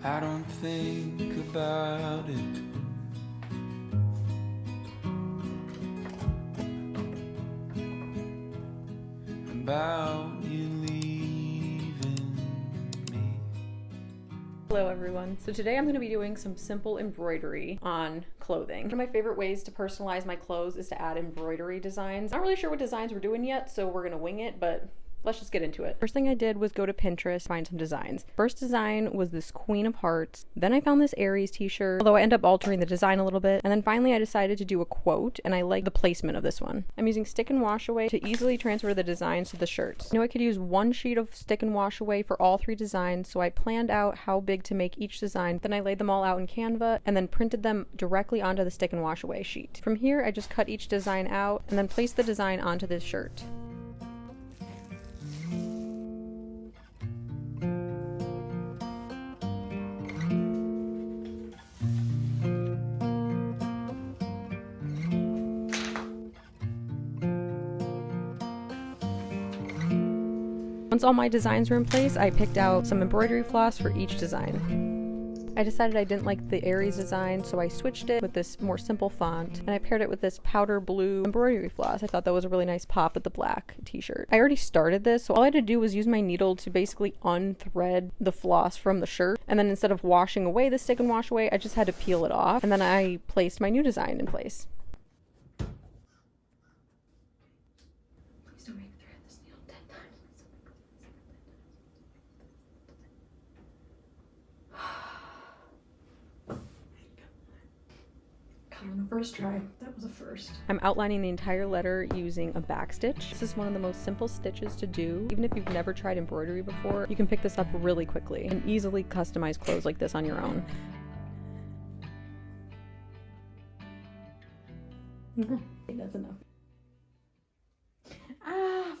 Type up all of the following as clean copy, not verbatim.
I don't think about it. About you leaving me. Hello everyone. So today I'm going to be doing some simple embroidery on clothing. One of my favorite ways to personalize my clothes is to add embroidery designs. Not really sure what designs we're doing yet, so we're going to wing it, but let's just get into it. First thing I did was go to Pinterest, find some designs. First design was this Queen of Hearts. Then I found this Aries t-shirt, although I ended up altering the design a little bit. And then finally I decided to do a quote, and I like the placement of this one. I'm using stick and wash away to easily transfer the designs to the shirts. I know I could use one sheet of stick and wash away for all three designs, so I planned out how big to make each design. Then I laid them all out in Canva and then printed them directly onto the stick and wash away sheet. From here, I just cut each design out and then placed the design onto this shirt. Once all my designs were in place, I picked out some embroidery floss for each design. I decided I didn't like the Aries design, so I switched it with this more simple font, and I paired it with this powder blue embroidery floss. I thought that was a really nice pop with the black t-shirt. I already started this, so all I had to do was use my needle to basically unthread the floss from the shirt, and then instead of washing away the stick and wash away, I just had to peel it off, and then I placed my new design in place. On the first try. That was a first. I'm outlining the entire letter using a backstitch. This is one of the most simple stitches to do. Even if you've never tried embroidery before, you can pick this up really quickly and easily customize clothes like this on your own. That's enough. Ah,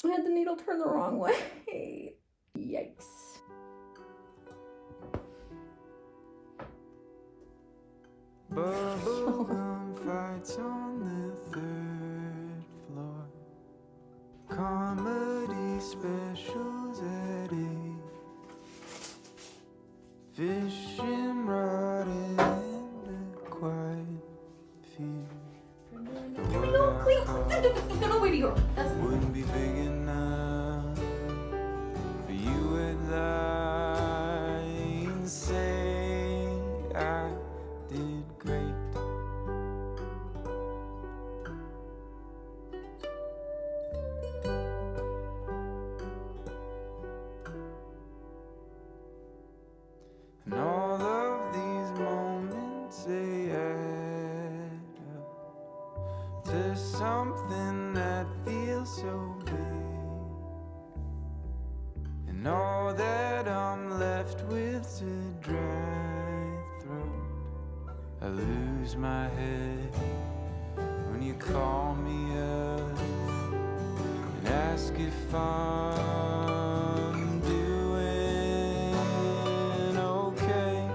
I had the needle turned the wrong way. Yikes. Bubblegum fights on the third floor. Comedy specials at 8. Fishing rod in the quiet field. No, wait, you're. Wouldn't be big enough for you and I and say I did great. And all of these moments they add up to something that feels so big. And all that I'm left with's a dry throat. I lose my head when you call me up and ask if I'm doing okay.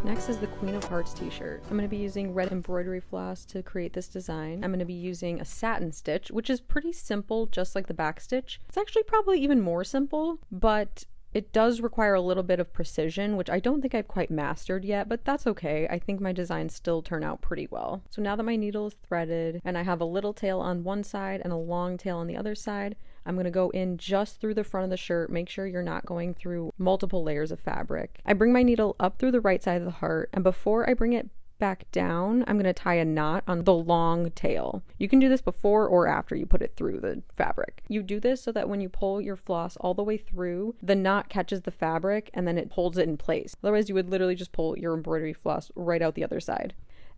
Next is the Queen of Hearts t-shirt. I'm going to be using red embroidery floss to create this design. I'm going to be using a satin stitch, which is pretty simple, just like the back stitch. It's actually probably even more simple, but it does require a little bit of precision, which I don't think I've quite mastered yet, but that's okay. I think my designs still turn out pretty well. So now that my needle is threaded and I have a little tail on one side and a long tail on the other side, I'm going to go in just through the front of the shirt. Make sure you're not going through multiple layers of fabric. I bring my needle up through the right side of the heart, and before I bring it back down, I'm going to tie a knot on the long tail. You can do this before or after you put it through the fabric. You do this so that when you pull your floss all the way through, the knot catches the fabric and then it holds it in place. Otherwise, you would literally just pull your embroidery floss right out the other side.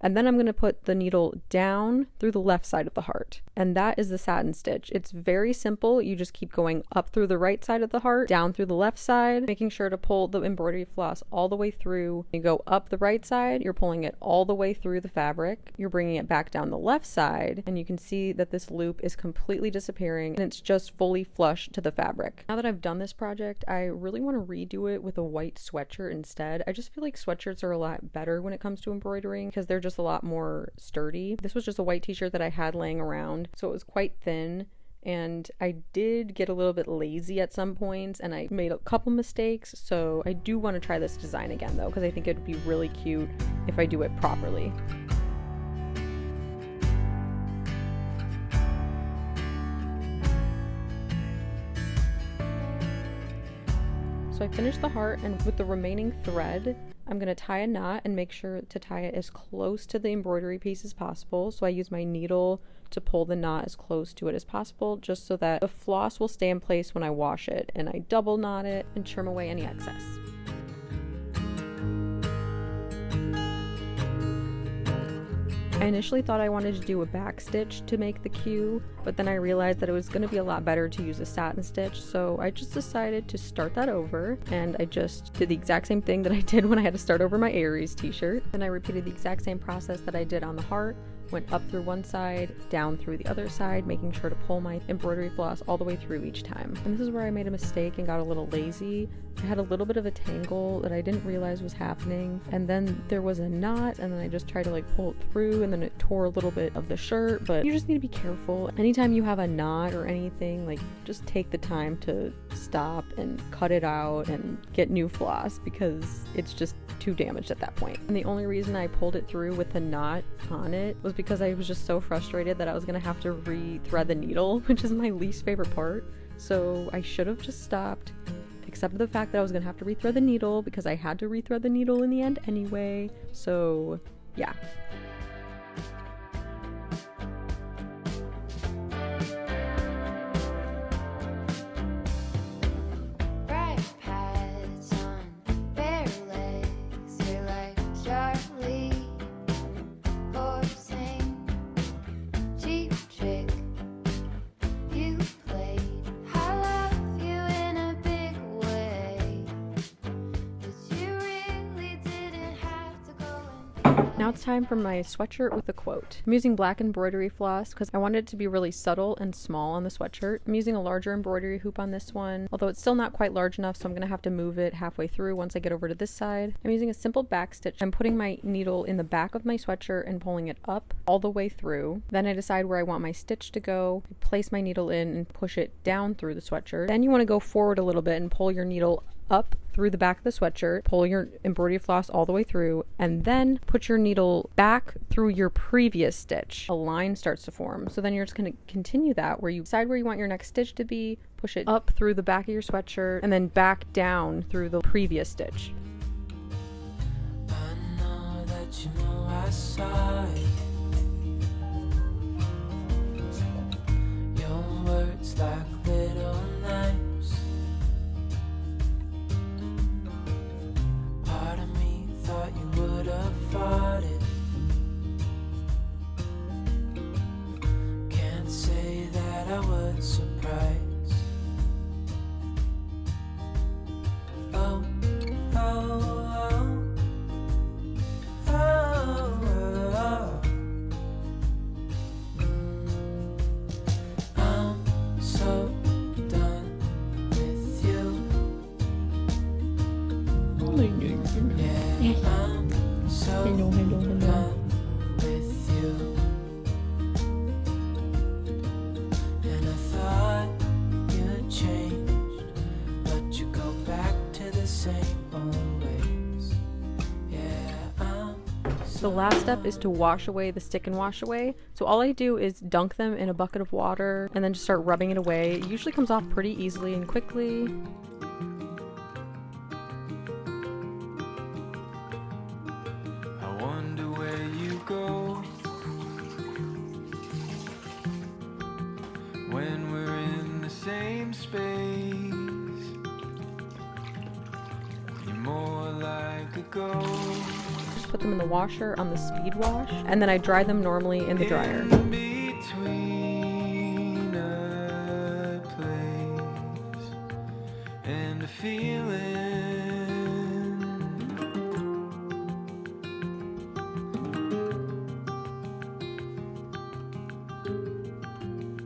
And then I'm going to put the needle down through the left side of the heart. And that is the satin stitch. It's very simple. You just keep going up through the right side of the heart, down through the left side, making sure to pull the embroidery floss all the way through. You go up the right side, you're pulling it all the way through the fabric. You're bringing it back down the left side, and you can see that this loop is completely disappearing and it's just fully flush to the fabric. Now that I've done this project, I really want to redo it with a white sweatshirt instead. I just feel like sweatshirts are a lot better when it comes to embroidering because they're just a lot more sturdy. This was just a white t-shirt that I had laying around, so it was quite thin and I did get a little bit lazy at some points and I made a couple mistakes, so I do want to try this design again though, because I think it'd be really cute if I do it properly. So I finished the heart, and with the remaining thread, I'm going to tie a knot and make sure to tie it as close to the embroidery piece as possible. So I use my needle to pull the knot as close to it as possible, just so that the floss will stay in place when I wash it, and I double knot it and trim away any excess. I initially thought I wanted to do a back stitch to make the queue, but then I realized that it was going to be a lot better to use a satin stitch, so I just decided to start that over, and I just did the exact same thing that I did when I had to start over my Aries t-shirt. And I repeated the exact same process that I did on the heart, went up through one side, down through the other side, making sure to pull my embroidery floss all the way through each time. And this is where I made a mistake and got a little lazy. I had a little bit of a tangle that I didn't realize was happening, and then there was a knot, and then I just tried to like pull it through, and then it tore a little bit of the shirt. But you just need to be careful. Anytime you have a knot or anything, like, just take the time to stop and cut it out and get new floss, because it's just too damaged at that point. And the only reason I pulled it through with the knot on it was because I was just so frustrated that I was gonna have to re-thread the needle, which is my least favorite part. So I should have just stopped, except for the fact that I was gonna have to rethread the needle, because I had to rethread the needle in the end anyway. So yeah. Now it's time for my sweatshirt with a quote. I'm using black embroidery floss because I wanted it to be really subtle and small on the sweatshirt. I'm using a larger embroidery hoop on this one, although it's still not quite large enough, so I'm going to have to move it halfway through once I get over to this side. I'm using a simple back stitch. I'm putting my needle in the back of my sweatshirt and pulling it up all the way through. Then I decide where I want my stitch to go. I place my needle in and push it down through the sweatshirt. Then you want to go forward a little bit and pull your needle up through the back of the sweatshirt, pull your embroidery floss all the way through, and then put your needle back through your previous stitch. A line starts to form. So then you're just going to continue that, where you decide where you want your next stitch to be, push it up through the back of your sweatshirt, and then back down through the previous stitch. I know that you know I saw it. Your words like little knives. Part of me thought you would have fought it. Can't say that I was surprised. Oh, oh, oh, oh, oh. I'm so done with you. Yeah, I'm so done with you. And I thought you'd changed, but you go back to the same old ways. Yeah, The last step is to wash away the stick and wash away. So all I do is dunk them in a bucket of water and then just start rubbing it away. It usually comes off pretty easily and quickly. I wonder where you go when we're in the same space. You're more like a ghost. Just put them in the washer on the speed wash, and then I dry them normally in the dryer. In between a place and a feeling.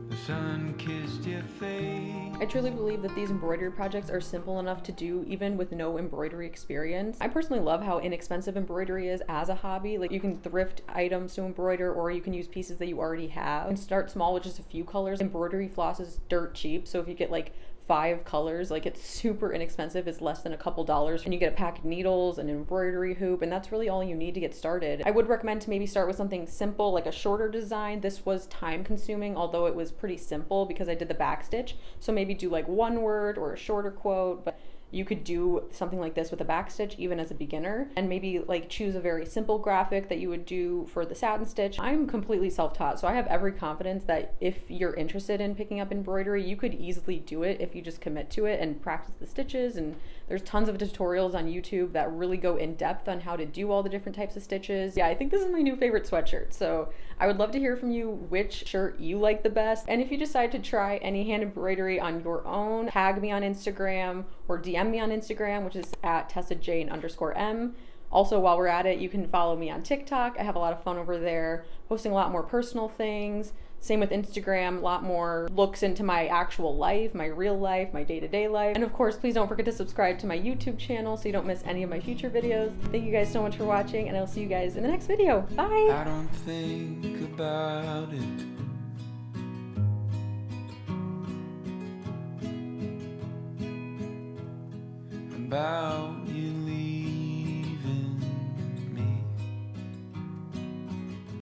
The sun kissed your face. I truly believe that these embroidery projects are simple enough to do even with no embroidery experience. I personally love how inexpensive embroidery is as a hobby. Like, you can thrift items to embroider, or you can use pieces that you already have and start small with just a few colors. Embroidery floss is dirt cheap, so if you get like 5 colors, like, it's super inexpensive. It's less than a couple dollars, and you get a pack of needles, an embroidery hoop, and that's really all you need to get started. I would recommend to maybe start with something simple, like a shorter design. This was time consuming, although it was pretty simple because I did the back stitch. So maybe do like one word or a shorter quote, but you could do something like this with a back stitch even as a beginner, and maybe like choose a very simple graphic that you would do for the satin stitch. I'm completely self-taught, so I have every confidence that if you're interested in picking up embroidery, you could easily do it if you just commit to it and practice the stitches. And there's tons of tutorials on YouTube that really go in depth on how to do all the different types of stitches. Yeah, I think this is my new favorite sweatshirt, so I would love to hear from you which shirt you like the best. And if you decide to try any hand embroidery on your own, tag me on Instagram or DM me on Instagram, which is at TessaJane_M. Also, while we're at it, you can follow me on TikTok. I have a lot of fun over there, posting a lot more personal things. Same with Instagram, a lot more looks into my actual life, my real life, my day-to-day life. And of course, please don't forget to subscribe to my YouTube channel so you don't miss any of my future videos. Thank you guys so much for watching, and I'll see you guys in the next video. Bye! I don't think about it. About